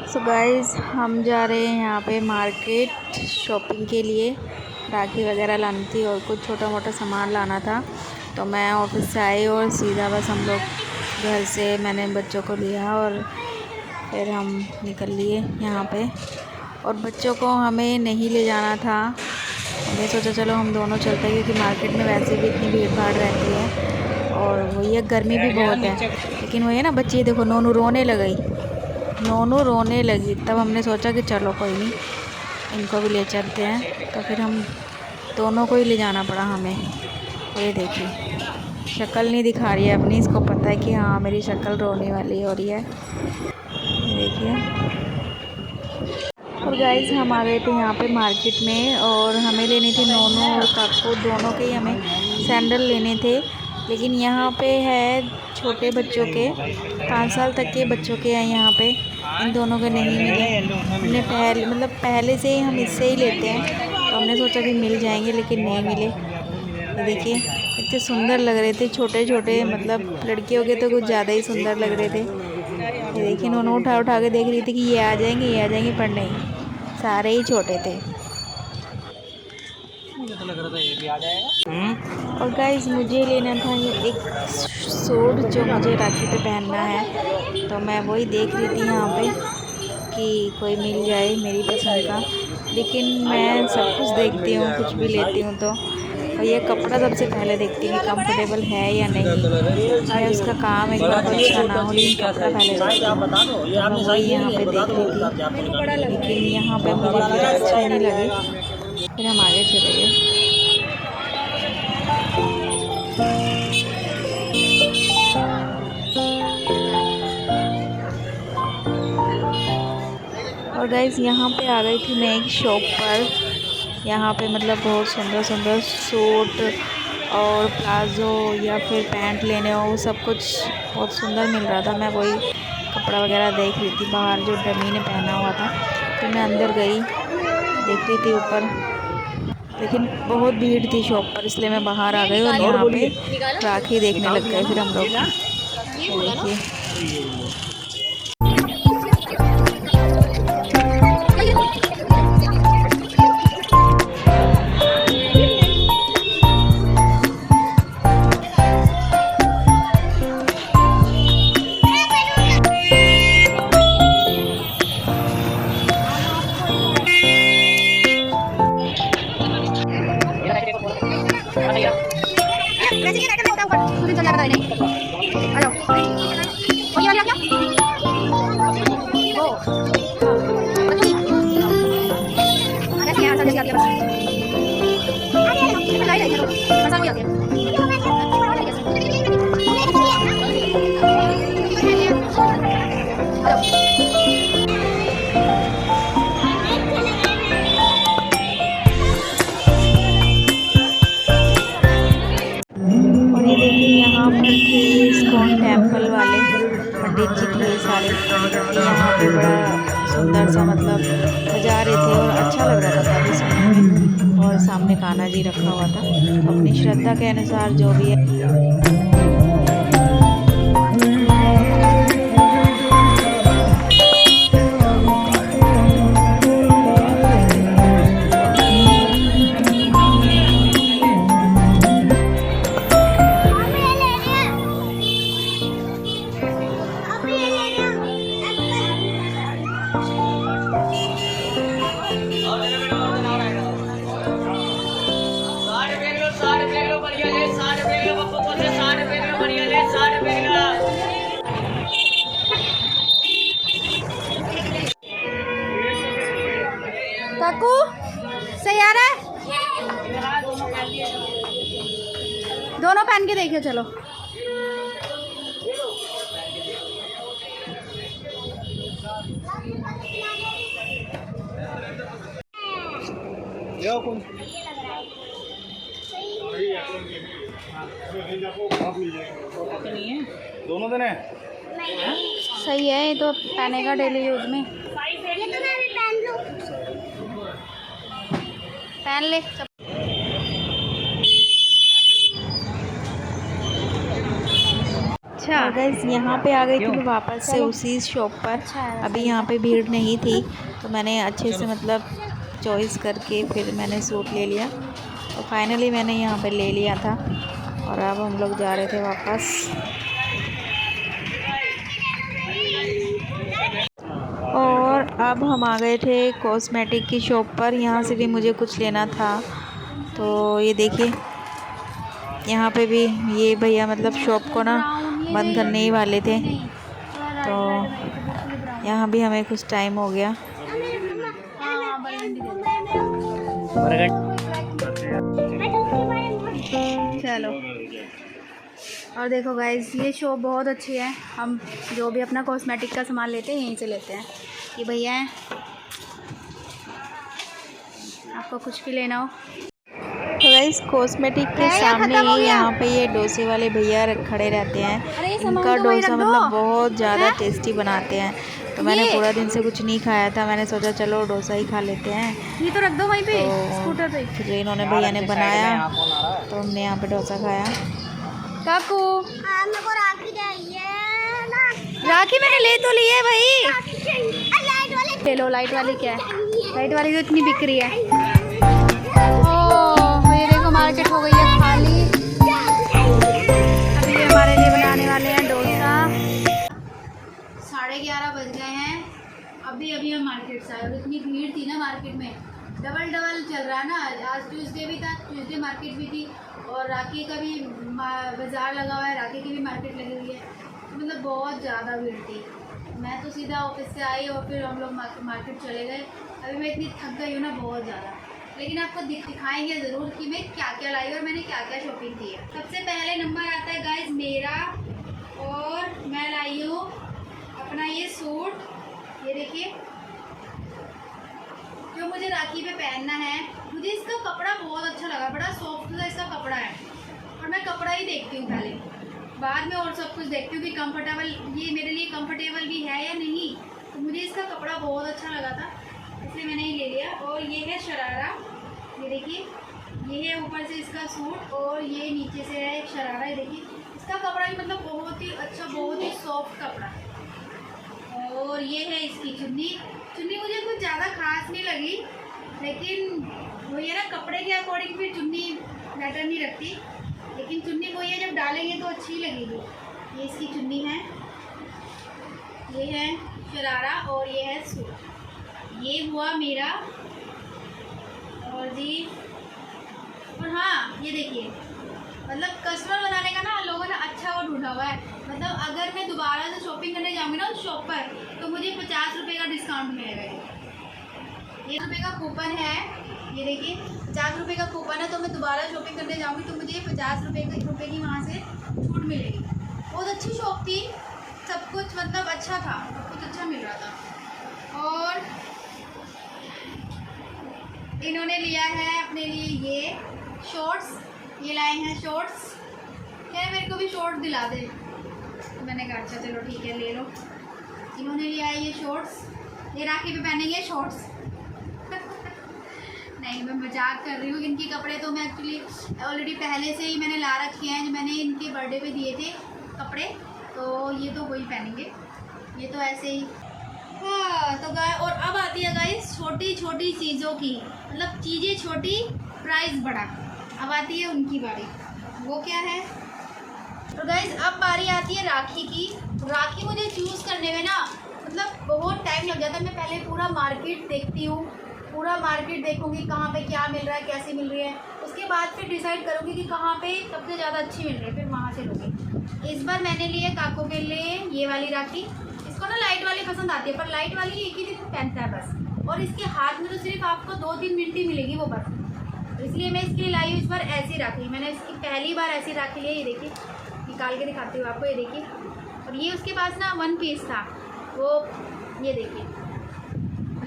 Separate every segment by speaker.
Speaker 1: So guys हम जा रहे हैं यहाँ पे मार्केट शॉपिंग के लिए। राखी वगैरह लानी थी और कुछ छोटा मोटा सामान लाना था। तो मैं ऑफिस से आई और सीधा बस हम लोग घर से मैंने बच्चों को लिया और फिर हम निकल लिए यहाँ पे। और बच्चों को हमें नहीं ले जाना था, हमने सोचा चलो हम दोनों चलते हैं क्योंकि मार्केट में वैसे भी इतनी भीड़ भाड़ रहती है और वही है, गर्मी भी बहुत है। लेकिन वही है ना, बच्चे देखो नोनू रोने लगी। तब हमने सोचा कि चलो कोई नहीं, इनको भी ले चलते हैं। तो फिर हम दोनों को ही ले जाना पड़ा हमें। ये देखिए शक्ल नहीं दिखा रही है अपनी, इसको पता है कि हाँ मेरी शक्ल रोने वाली हो रही है। देखिए। और गाइस हम आ गए थे यहाँ पे मार्केट में और हमें लेने थे नोनू और काकू दोनों के ही हमें सैंडल लेने थे। लेकिन यहाँ पे है छोटे बच्चों के, 5 साल तक के बच्चों के हैं यहाँ पे। इन दोनों के नहीं मिले। हमने पहले से ही हम इससे ही लेते हैं, तो हमने सोचा कि मिल जाएंगे लेकिन नहीं मिले। ये देखिए इतने सुंदर लग रहे थे, छोटे छोटे, मतलब लड़कियों के तो कुछ ज़्यादा ही सुंदर लग रहे थे। ये देखिए उन्होंने उठा के देख रही थी कि ये आ जाएंगे, पर नहीं, सारे ही छोटे थे।
Speaker 2: तो लग रहा था ये भी आ जाएगा।
Speaker 1: और गाइस मुझे लेना था ये एक सूट जो मुझे राखी पे पहनना है। तो मैं वही देख रही थी यहाँ पे कि कोई मिल जाए मेरी पसंद का। लेकिन मैं सब कुछ देखती हूँ, कुछ भी लेती हूँ तो और ये कपड़ा सबसे पहले देखती हूँ कि कंफर्टेबल है या नहीं, चाहे उसका काम एकदम अच्छा ना हो, लेकिन कपड़ा पहले देखती हूँ। तो मैं वही यहाँ पे देख रही थी, लेकिन यहाँ पे मुझे फिर अच्छे नहीं लगे, फिर हम आगे चले गए। और गाइस यहाँ पे आ गई थी मैं एक शॉप पर। यहाँ पे मतलब बहुत सुंदर सुंदर सूट और प्लाज़ो या फिर पैंट लेने हो, सब कुछ बहुत सुंदर मिल रहा था। मैं वही कपड़ा वगैरह देख रही थी बाहर जो डमी ने पहना हुआ था। तो मैं अंदर गई, देख रही थी ऊपर, लेकिन बहुत भीड़ थी शॉप पर, इसलिए मैं बाहर आ गई और यहाँ पे राखी देखने लग गए फिर हम लोग। देखिए यहाँ पर थे इस्कॉन टेम्पल वाले पंडित जी थे सारे। यहाँ पे बड़ा सुंदर सा मतलब बजा रहे थे और अच्छा लग रहा था काफ़ी सुनने में। और सामने कान्हा जी रखा हुआ था, अपनी श्रद्धा के अनुसार जो भी है। काकू सही आ रहा है, दोनों पहन के देखिए। चलो
Speaker 2: दोनों दिन है
Speaker 1: सही है, ये तो पहनेगा डेली यूज में। पहन ले। अच्छा और गाइस यहाँ पे आ गई थी मैं वापस से उसी शॉप पर। अभी यहाँ पे भीड़ नहीं थी तो मैंने अच्छे से मतलब चॉइस करके फिर मैंने सूट ले लिया। तो फाइनली मैंने यहाँ पे ले लिया था और अब हम लोग जा रहे थे वापस। और अब हम आ गए थे कॉस्मेटिक की शॉप पर। यहाँ से भी मुझे कुछ लेना था। तो ये देखिए यहाँ पे भी ये भैया मतलब शॉप को ना बंद करने ही वाले थे। तो यहाँ भी हमें कुछ टाइम हो गया। चलो और देखो गाइस ये शॉप बहुत अच्छी है। हम जो भी अपना कॉस्मेटिक का सामान लेते हैं यहीं से लेते हैं। ये भैया हैं, आपको कुछ भी लेना हो तो गाइस कॉस्मेटिक के सामने ही यहाँ पे ये डोसे वाले भैया खड़े रहते हैं। इनका डोसा मतलब बहुत ज़्यादा टेस्टी बनाते हैं। तो मैंने पूरा दिन से कुछ नहीं खाया था, मैंने सोचा चलो डोसा ही खा लेते हैं। ये तो रख दो वहीं पे स्कूटर पे। फिर इन्होंने भैया ने बनाया तो हमने यहाँ पे डोसा खाया। काकू मेरे को राखी चाहिए ना। राखी मैंने ले तो ली है भाई। ले लो लाइट वाली। क्या है लाइट वाली तो इतनी बिक रही है। ओह ये देखो मार्केट हो गई है खाली। अभी हमारे लिए बनाने वाले हैं डोसा। 11:30 बज गए हैं। अभी हम मार्केट से आए और इतनी भीड़ थी ना मार्केट में। डबल चल रहा है ना। आज ट्यूसडे भी था, ट्यूसडे मार्केट भी थी और राखी का भी बाज़ार लगा हुआ है, राखी की भी मार्केट लगी हुई है। तो मतलब बहुत ज़्यादा भीड़ थी। मैं तो सीधा ऑफिस से आई और फिर हम लोग मार्केट चले गए। अभी मैं इतनी थक गई हूँ ना बहुत ज़्यादा। लेकिन आपको दिखाएंगे ज़रूर कि मैं क्या क्या लाई और मैंने क्या क्या शॉपिंग की है। सबसे पहले नंबर आता है गाइस मेरा और मैं लाई हूँ अपना ये सूट। ये देखिए जो मुझे राखी पे पहनना है। मुझे इसका कपड़ा बहुत अच्छा लगा, बड़ा सॉफ्ट सा इसका कपड़ा है और मैं कपड़ा ही देखती हूँ पहले, बाद में और सब कुछ देखती हूँ कि कंफर्टेबल ये मेरे लिए कंफर्टेबल भी है या नहीं। तो मुझे इसका कपड़ा बहुत अच्छा लगा था इसलिए मैंने ये ले लिया। और ये है शरारा, ये देखिए ये है ऊपर से इसका सूट और ये नीचे से है एक शरारा। ये देखिए इसका कपड़ा भी मतलब बहुत ही अच्छा, बहुत ही सॉफ्ट कपड़ा। और ये है इसकी चुन्नी मुझे कुछ ज़्यादा खास नहीं लगी, लेकिन वो ये ना कपड़े के अकॉर्डिंग फिर चुन्नी मैटर नहीं रखती, लेकिन चुन्नी वो ये जब डालेंगे तो अच्छी लगेगी। ये इसकी चुन्नी है, ये है शरारा और ये है सूट। ये हुआ मेरा। और जी और हाँ ये देखिए मतलब कस्टमर बनाने का ना लोगों ने अच्छा वो ढूंढा हुआ है। मतलब अगर मैं दोबारा से शॉपिंग करने जाऊँगी ना उस शॉप पर तो मुझे 50 रुपये का डिस्काउंट मिलेगा। ये रुपये का कूपन है, ये देखिए 50 रुपये का कूपन है। तो मैं दोबारा शॉपिंग करने जाऊँगी तो मुझे 50 रुपये की वहाँ से छूट मिलेगी। बहुत अच्छी शॉप थी, सब कुछ मतलब अच्छा था, सब कुछ अच्छा मिल रहा था। और इन्होंने लिया है अपने लिए ये शॉर्ट्स, ये लाए हैं शॉर्ट्स। क्या मेरे को भी शॉर्ट दिला दे, तो मैंने कहा अच्छा चलो ठीक है ले लो। इन्होंने लिया है ये शॉर्ट्स, ये राखी पे पहनेंगे शॉर्ट्स। नहीं मैं मजाक कर रही हूँ। इनके कपड़े तो मैं एक्चुअली ऑलरेडी पहले से ही मैंने ला रखे हैं, जो मैंने इनके बर्थडे पे दिए थे कपड़े, तो ये तो वही पहनेंगे, ये तो ऐसे ही। हाँ तो और अब आती है गाइस छोटी छोटी चीज़ों की, मतलब चीज़ें छोटी प्राइस बड़ा। अब आती है उनकी बारी, वो क्या है। तो गाइस अब बारी आती है राखी की। राखी मुझे चूज़ करने में ना मतलब बहुत टाइम लग जाता है। मैं पहले पूरा मार्केट देखती हूँ, पूरा मार्केट देखूँगी कहाँ पे क्या मिल रहा है, कैसे मिल रही है, उसके बाद फिर डिसाइड करूँगी कि कहाँ पे सबसे ज़्यादा अच्छी मिल रही है, फिर वहाँ से लूँगी। इस बार मैंने लिए काको के लिए ये वाली राखी। इसको ना लाइट वाली पसंद आती है, पर लाइट वाली एक ही दिन पहनता है बस, और इसके हाथ में तो सिर्फ आपको 2-3 मिनट ही मिलेगी वो बस। तो इसलिए मैं इसके लिए लाई हूँ इस बार ऐसी राखी। मैंने इसकी पहली बार ऐसी राखी ली है। ये देखिए निकाल के दिखाती हूँ आपको, ये देखिए। और ये उसके पास ना 1 पीस था, वो ये देखिए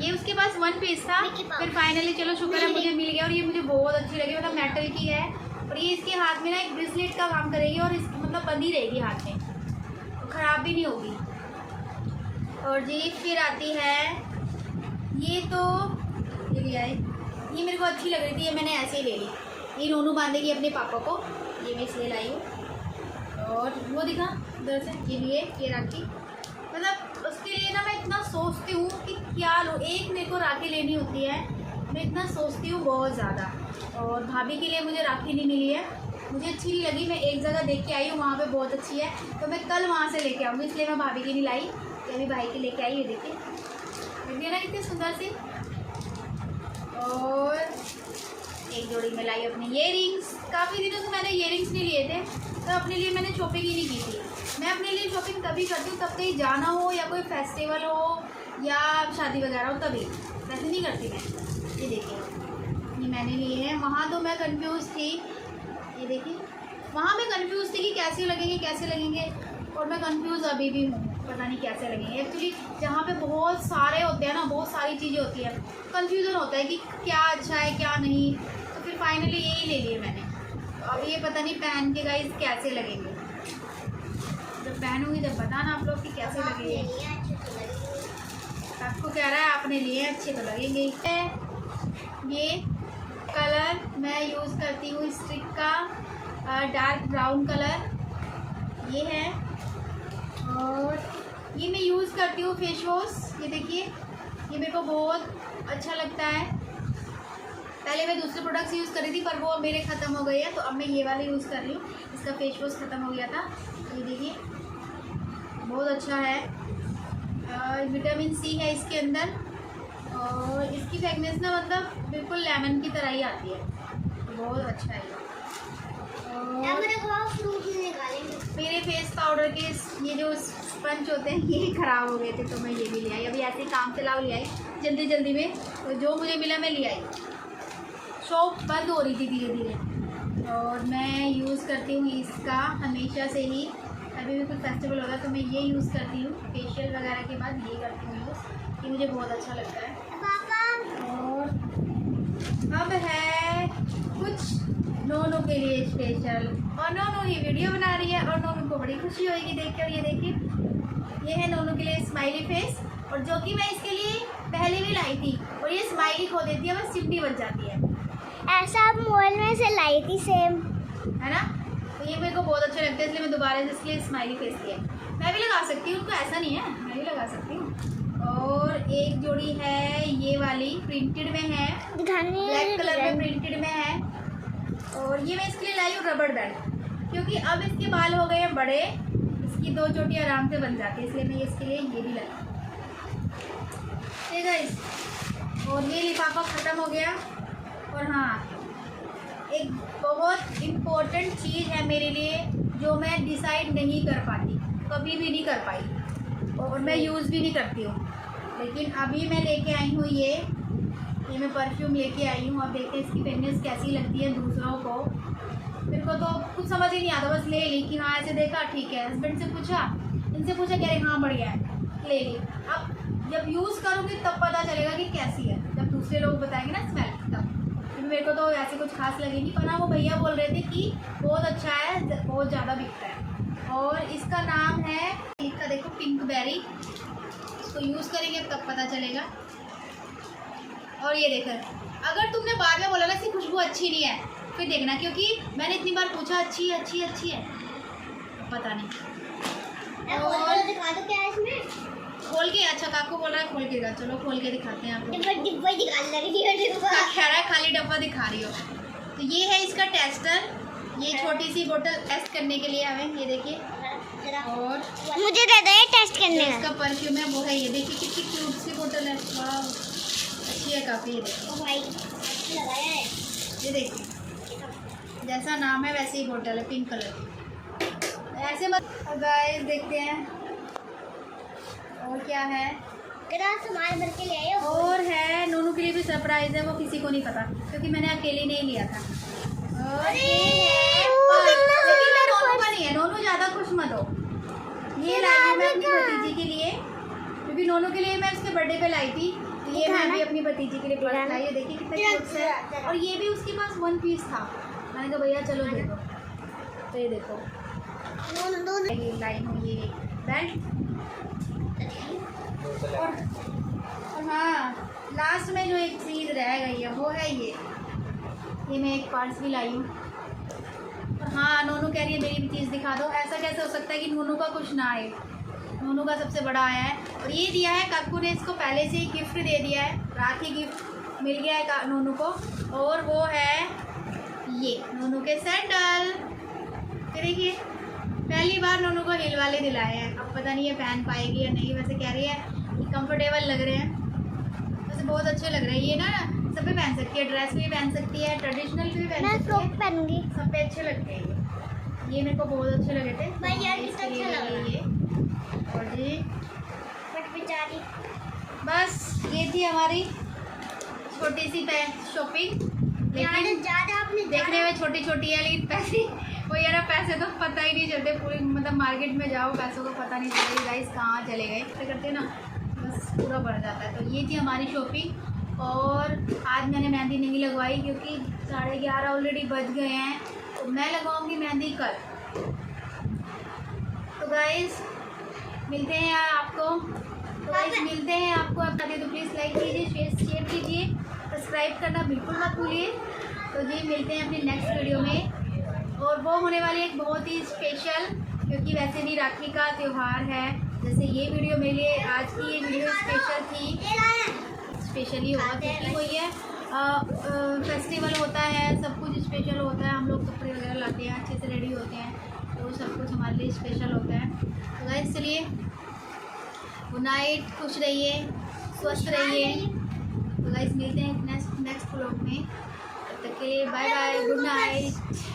Speaker 1: ये उसके पास 1 पीस था। फिर फाइनली चलो शुक्र है मुझे मिल गया और ये मुझे बहुत अच्छी लगी, मतलब मेटल की है। और ये इसके हाथ में ना एक ब्रेसलेट का काम करेगी और इस मतलब बंधी रहेगी हाथ में, तो ख़राब भी नहीं होगी। और जी फिर आती है ये, तो ये लिया है, ये मेरे को अच्छी लग रही थी, ये मैंने ऐसे ही ले ली। ये नोनू बांधेगी अपने पापा को, ये मैं इसलिए लाई हूँ।
Speaker 3: और वो दिखा उधर से, ये राखी, मतलब उसके लिए ना मैं इतना सोचती हूँ कि क्या लूँ। एक मेरे को राखी लेनी होती है, मैं इतना सोचती हूँ बहुत ज़्यादा। और भाभी के लिए मुझे राखी नहीं मिली है, मुझे अच्छी नहीं लगी। मैं एक जगह देख के आई हूँ, वहाँ पे बहुत अच्छी है, तो मैं कल वहाँ से लेके आऊँगी, इसलिए मैं भाभी की नहीं लाई, ये भी भाई की लेके आई। ये देखिए ना कितनी सुंदर सी। और एक जोड़ी में लाई अपनी इयररिंग्स। काफ़ी दिनों से मैंने इयररिंग्स नहीं लिए थे, तो अपने लिए मैंने शॉपिंग ही नहीं की थी। मैं अपने लिए शॉपिंग तभी करती हूँ तब कहीं जाना हो या कोई फेस्टिवल हो या शादी वगैरह हो, तभी, वैसे नहीं करती मैं। ये देखिए, ये मैंने लिए हैं। वहाँ तो मैं कंफ्यूज थी, ये देखिए, वहाँ मैं कंफ्यूज थी कि कैसे लगेंगे, और मैं कंफ्यूज अभी भी हूँ, पता नहीं कैसे लगेंगे। एक्चुअली जहाँ पे बहुत सारे होते हैं ना, बहुत सारी चीज़ें होती है, कंफ्यूजन होता है कि क्या अच्छा है क्या नहीं, तो फिर फाइनली यही ले लिए मैंने। अब ये पता नहीं पहन के गाइस कैसे लगेंगे, जब पहनूंगी जब बताना आप लोग कि कैसे लगेंगे। आपको कह रहा है आपने लिए अच्छे तो लगेंगे। ये कलर मैं यूज़ करती हूँ स्टिक का, डार्क ब्राउन कलर ये है। और ये मैं यूज़ करती हूँ फेस वॉश, ये देखिए, ये मेरे को बहुत अच्छा लगता है। पहले मैं दूसरे प्रोडक्ट्स यूज़ कर रही थी, पर वो मेरे ख़त्म हो गए हैं, तो अब मैं ये वाले यूज़ कर रही हूँ। इसका फेस वॉश ख़त्म हो गया था, ये देखिए, बहुत अच्छा है। विटामिन सी है इसके अंदर, और इसकी फ्रेगनेंस ना मतलब बिल्कुल लेमन की तरह ही आती है, बहुत अच्छा है। मेरे फेस पाउडर के ये जो स्पंज होते हैं ये ख़राब हो गए थे, तो मैं ये भी ले आई। अभी ऐसे काम से ले आई जल्दी में, तो जो मुझे मिला मैं ले आई। शॉप बंद हो रही थी धीरे धीरे, और मैं यूज़ करती हूँ इसका हमेशा से ही। अभी भी कुछ फेस्टिवल होगा तो मैं ये यूज़ करती हूँ, फेशियल वगैरह के बाद ये करती हूँ यूज़, ये मुझे बहुत अच्छा लगता है। और अब है कुछ नोनू के लिए स्पेशल, और नोनू ये वीडियो बना रही है, और नोनू को बड़ी खुशी होगी देख कर। ये देखिए, ये है नोनू के लिए स्माइली फेस, और जो कि मैं इसके लिए पहले भी लाई थी, और ये स्माइली खो देती है, बस चिमटी बच जाती है।
Speaker 4: ऐसा आप मोबाइल में से लाई थी सेम,
Speaker 3: है ना? तो ये मेरे को बहुत अच्छा लगता है, इसलिए मैं दोबारा से इसके लिए स्माइली फेस लिया। मैं भी लगा सकती हूँ, तो ऐसा नहीं है, मैं भी लगा सकती हूँ। और एक जोड़ी है ये वाली, प्रिंटेड में है, ब्लैक कलर में प्रिंटेड में है, और ये मैं इसके लिए लाई हूँ रबड़ बैंड, क्योंकि अब इसके बाल हो गए हैं बड़े, इसकी 2 चोटी आराम से बन जाती है, इसलिए मैं इसके लिए ये भी लाई। ठीक है, और ये लिफाफा ख़त्म हो गया। और हाँ, एक बहुत इम्पोर्टेंट चीज़ है मेरे लिए, जो मैं डिसाइड नहीं कर पाती, कभी भी नहीं कर पाई, और मैं यूज़ भी नहीं करती हूँ, लेकिन अभी मैं लेके आई हूँ ये मैं परफ्यूम लेके आई हूँ। अब देखते हैं इसकी फ्रेगनेंस कैसी लगती है दूसरों को। मेरे को तो कुछ समझ ही नहीं आता, बस ले ली कि हाँ ऐसे देखा ठीक है। हस्बैंड से पूछा, इनसे पूछा, कह रहे हाँ बढ़िया है, ले ली। अब जब यूज़ करूँगी तब पता चलेगा कि कैसी है, जब दूसरे लोग बताएंगे ना स्मेल तब। मेरे को तो ऐसे कुछ खास लगी नहीं, पर वो भैया बोल रहे थे कि बहुत अच्छा है, बहुत ज़्यादा बिकता है। और इसका नाम है, इसका देखो पिंक बेरी, इसको यूज़ करेंगे तब पता चलेगा। और ये देखो, अगर तुमने बाद में बोला ना इसकी खुशबू अच्छी नहीं है, फिर देखना, क्योंकि मैंने इतनी बार पूछा अच्छी है, पता नहीं। और
Speaker 4: दिखा दो क्या है इसमें,
Speaker 3: खोल के, अच्छा काकू बोल रहा है खोल के दिखा, चलो खोल के दिखाते हैं आपको।
Speaker 4: डिब्बा दिखाने लगी है, डिब्बा
Speaker 3: कह रहा है खाली डब्बा दिखा रही हो। तो ये है इसका टेस्टर, ये छोटी सी बोतल टेस्ट करने के लिए हमें, ये देखिए। और
Speaker 4: मुझे दे दो ये टेस्ट करने
Speaker 3: इसका परफ्यूम है वो है, ये देखिए कितनी क्यूट सी बोतल है, वाह अच्छी है काफ़ी। ये देखिए
Speaker 4: भाई लगाया है,
Speaker 3: ये देखिए जैसा नाम है वैसे ही बोतल है, पिंक कलर की। ऐसे बस गाइस देखते हैं और क्या है।
Speaker 4: सामान भर के ले आए हो।
Speaker 3: और है नोनू के लिए भी सरप्राइज है, वो किसी को नहीं पता क्योंकि मैंने अकेले नहीं लिया था। और ये है लेकिन मैं नोनू का नहीं है, नोनू ज़्यादा खुश मत हो। ये लाई हूँ मैं अपनी भतीजी के लिए, क्योंकि नोनू के लिए मैं उसके बर्थडे पे लाई थी, तो ये मैं भी अपनी भतीजी के लिए प्लस लाई है। देखिए कितना क्यूट है, और ये भी उसके पास 1 पीस था। मैंने कहा भैया चलो देखो, तो ये देखो ये लाई हूँ ये बैंड। और हाँ लास्ट में जो एक चीज़ रह गई है वो है ये मैं एक पर्स भी लाई हूँ। हाँ, नोनू कह रही है मेरी भी चीज़ दिखा दो। ऐसा कैसे हो सकता है कि नोनू का कुछ ना आए? नोनू का सबसे बड़ा आया है। और ये दिया है काकू ने, इसको पहले से ही गिफ्ट दे दिया है, रात ही गिफ्ट मिल गया है नोनू को। और वो है ये नोनू के सैंडल। ये देखिए, पहली बार नोनू को हिल वाले दिलाए हैं। अब पता नहीं ये पहन पाएगी या नहीं। वैसे कह रही है कंफर्टेबल लग रहे हैं, वैसे बहुत अच्छे लग रहे हैं। ये ना सब पे पहन सकती है, ड्रेस भी पहन सकती है, ट्रेडिशनल भी पहन
Speaker 4: मैं
Speaker 3: सकती
Speaker 4: फ्रॉक
Speaker 3: है,
Speaker 4: पहनूंगी।
Speaker 3: सब पे अच्छे लगते हैं। ये मेरे को बहुत अच्छे लगे थे।
Speaker 4: भाई यार,
Speaker 3: इसके
Speaker 4: कितना
Speaker 3: लिए
Speaker 4: अच्छा लग
Speaker 3: लिए ये। और जी
Speaker 4: बट बेचारी
Speaker 3: बस ये थी हमारी छोटी सी शॉपिंग। लेकिन
Speaker 4: ज्यादा आपने
Speaker 3: देखने में छोटी छोटी है, लेकिन पैसे वो यार पैसे तो पता ही नहीं चलते। पूरी मतलब मार्केट में जाओ पैसों का पता नहीं चलता गाइस कहाँ चले गए। ऐसे करते ना बस पूरा बढ़ जाता है। तो ये थी हमारी शॉपिंग। और आज मैंने मेहंदी नहीं लगवाई क्योंकि 11:30 ऑलरेडी बज गए हैं। तो मैं लगाऊंगी मेहंदी कल। तो गाइस मिलते हैं आपको। तो गाइस मिलते हैं आपको। आप चाहते तो प्लीज़ लाइक कीजिए, शेयर कीजिए, सब्सक्राइब करना बिल्कुल मत भूलिए। तो जी मिलते हैं अपनी नेक्स्ट वीडियो में। और वो होने वाली एक बहुत ही स्पेशल, क्योंकि वैसे भी राखी का त्यौहार है। जैसे ये वीडियो मेरे लिए आज की ये वीडियो स्पेशल थी, स्पेशल ही होगा क्योंकि कोई है फेस्टिवल होता है, सब कुछ स्पेशल होता है। हम लोग कपड़े वगैरह लाते हैं, अच्छे से रेडी होते हैं, तो सब कुछ हमारे लिए स्पेशल होता है। तो गाइस चलिए, गुड नाइट, खुश रहिए, स्वस्थ रहिए। तो गाइस मिलते हैं नेक्स्ट व्लॉग में। तब तक के लिए बाय बाय, गुड नाइट।